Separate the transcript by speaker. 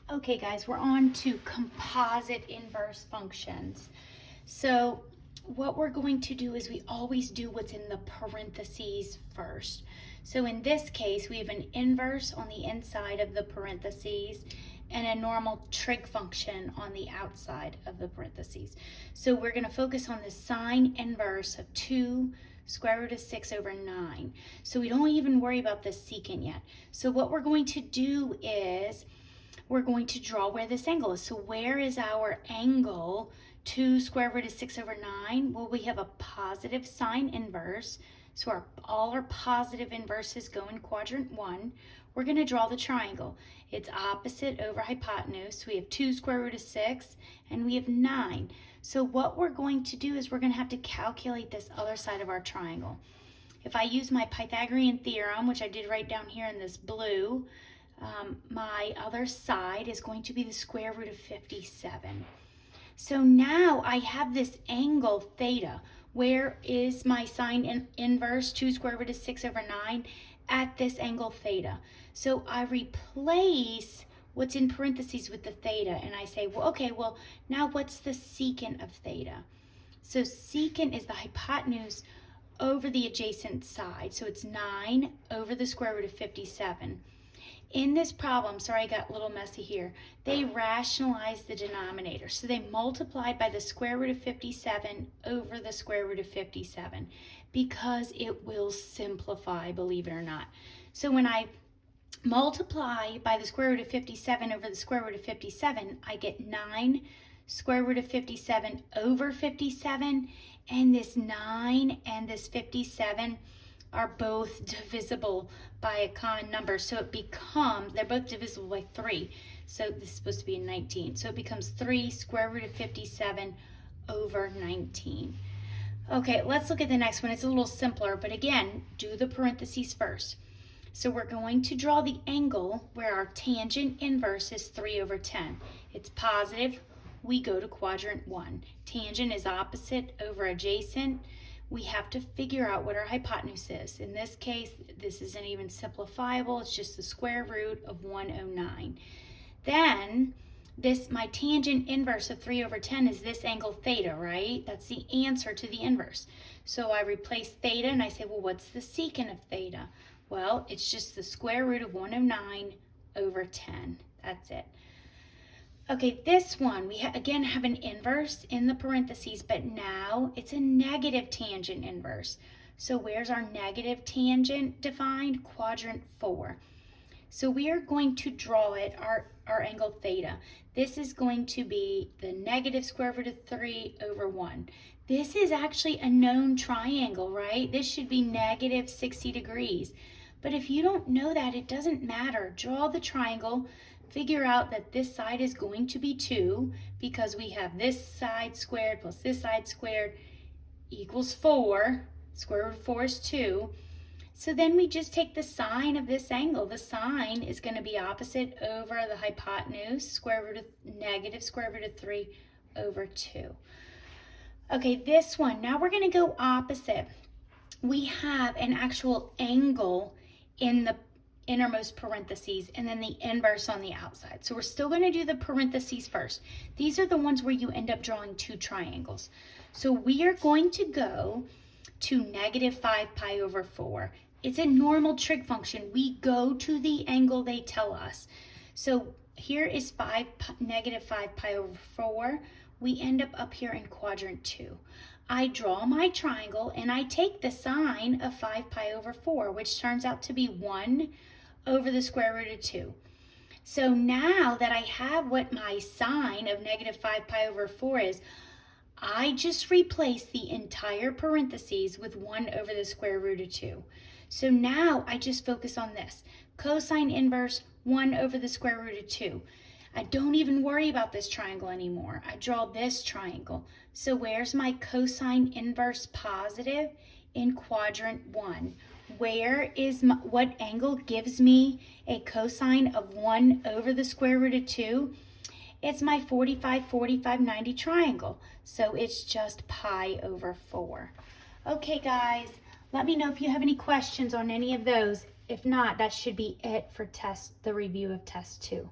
Speaker 1: Okay guys, we're on to composite inverse functions. So what we're going to do is we always do what's in the parentheses first. So in this case, we have an inverse on the inside of the parentheses and a normal trig function on the outside of the parentheses. So we're going to focus on the sine inverse of 2 square root of 6 over 9. So we don't even worry about the secant yet. So what we're going to do is we're going to draw where this angle is. So where is our angle? 2 square root of 6 over 9. Well, we have a positive sine inverse. So all our positive inverses go in quadrant 1. We're going to draw the triangle. It's opposite over hypotenuse. We have 2 square root of 6 and we have 9. So what we're going to do is we're going to have to calculate this other side of our triangle. If I use my Pythagorean theorem, which I did write down here in this blue, my other side is going to be the square root of 57. So now I have this angle theta. Where is my sine inverse 2 square root of 6 over 9? At this angle theta. So I replace what's in parentheses with the theta and I say, well, okay, well, now what's the secant of theta? So secant is the hypotenuse over the adjacent side. So it's 9 over the square root of 57. In this problem, sorry I got a little messy here, they rationalized the denominator. So they multiplied by the square root of 57 over the square root of 57 because it will simplify, believe it or not. So when I multiply by the square root of 57 over the square root of 57, I get 9 square root of 57 over 57, and this 9 and this 57 are both divisible by a common number. So it becomes, they're both divisible by 3. So this is supposed to be 19. So it becomes 3 square root of 57 over 19. Okay, let's look at the next one. It's a little simpler, but again, do the parentheses first. So we're going to draw the angle where our tangent inverse is 3 over 10. It's positive, we go to quadrant 1. Tangent is opposite over adjacent. We have to figure out what our hypotenuse is. In this case, this isn't even simplifiable. It's just the square root of 109. Then, my tangent inverse of 3 over 10 is this angle theta, right? That's the answer to the inverse. So I replace theta and I say, well, what's the secant of theta? Well, it's just the square root of 109 over 10. That's it. Okay, this one, we again have an inverse in the parentheses, but now it's a negative tangent inverse. So where's our negative tangent defined? Quadrant 4. So we are going to draw it, our angle theta. This is going to be the negative square root of 3 over 1. This is actually a known triangle, right? This should be negative 60 degrees. But if you don't know that, it doesn't matter. Draw the triangle. Figure out that this side is going to be 2 because we have this side squared plus this side squared equals 4. Square root of 4 is 2. So then we just take the sine of this angle. The sine is going to be opposite over the hypotenuse, negative square root of 3 over 2. Okay, this one, now we're going to go opposite. We have an actual angle in the innermost parentheses and then the inverse on the outside. So we're still going to do the parentheses first. These are the ones where you end up drawing 2 triangles. So we are going to go to negative 5 pi over 4. It's a normal trig function. We go to the angle they tell us. So here is negative 5 pi over 4. We end up here in quadrant 2. I draw my triangle and I take the sine of 5 pi over 4, which turns out to be 1 over the square root of 2. So now that I have what my sine of negative 5 pi over 4 is, I just replace the entire parentheses with 1 over the square root of 2. So now I just focus on this. Cosine inverse 1 over the square root of 2. I don't even worry about this triangle anymore. I draw this triangle. So where's my cosine inverse positive? In quadrant 1. Where is what angle gives me a cosine of 1 over the square root of 2? It's my 45, 45, 90 triangle. So it's just pi over 4. Okay, guys, let me know if you have any questions on any of those. If not, that should be it for the review of test 2.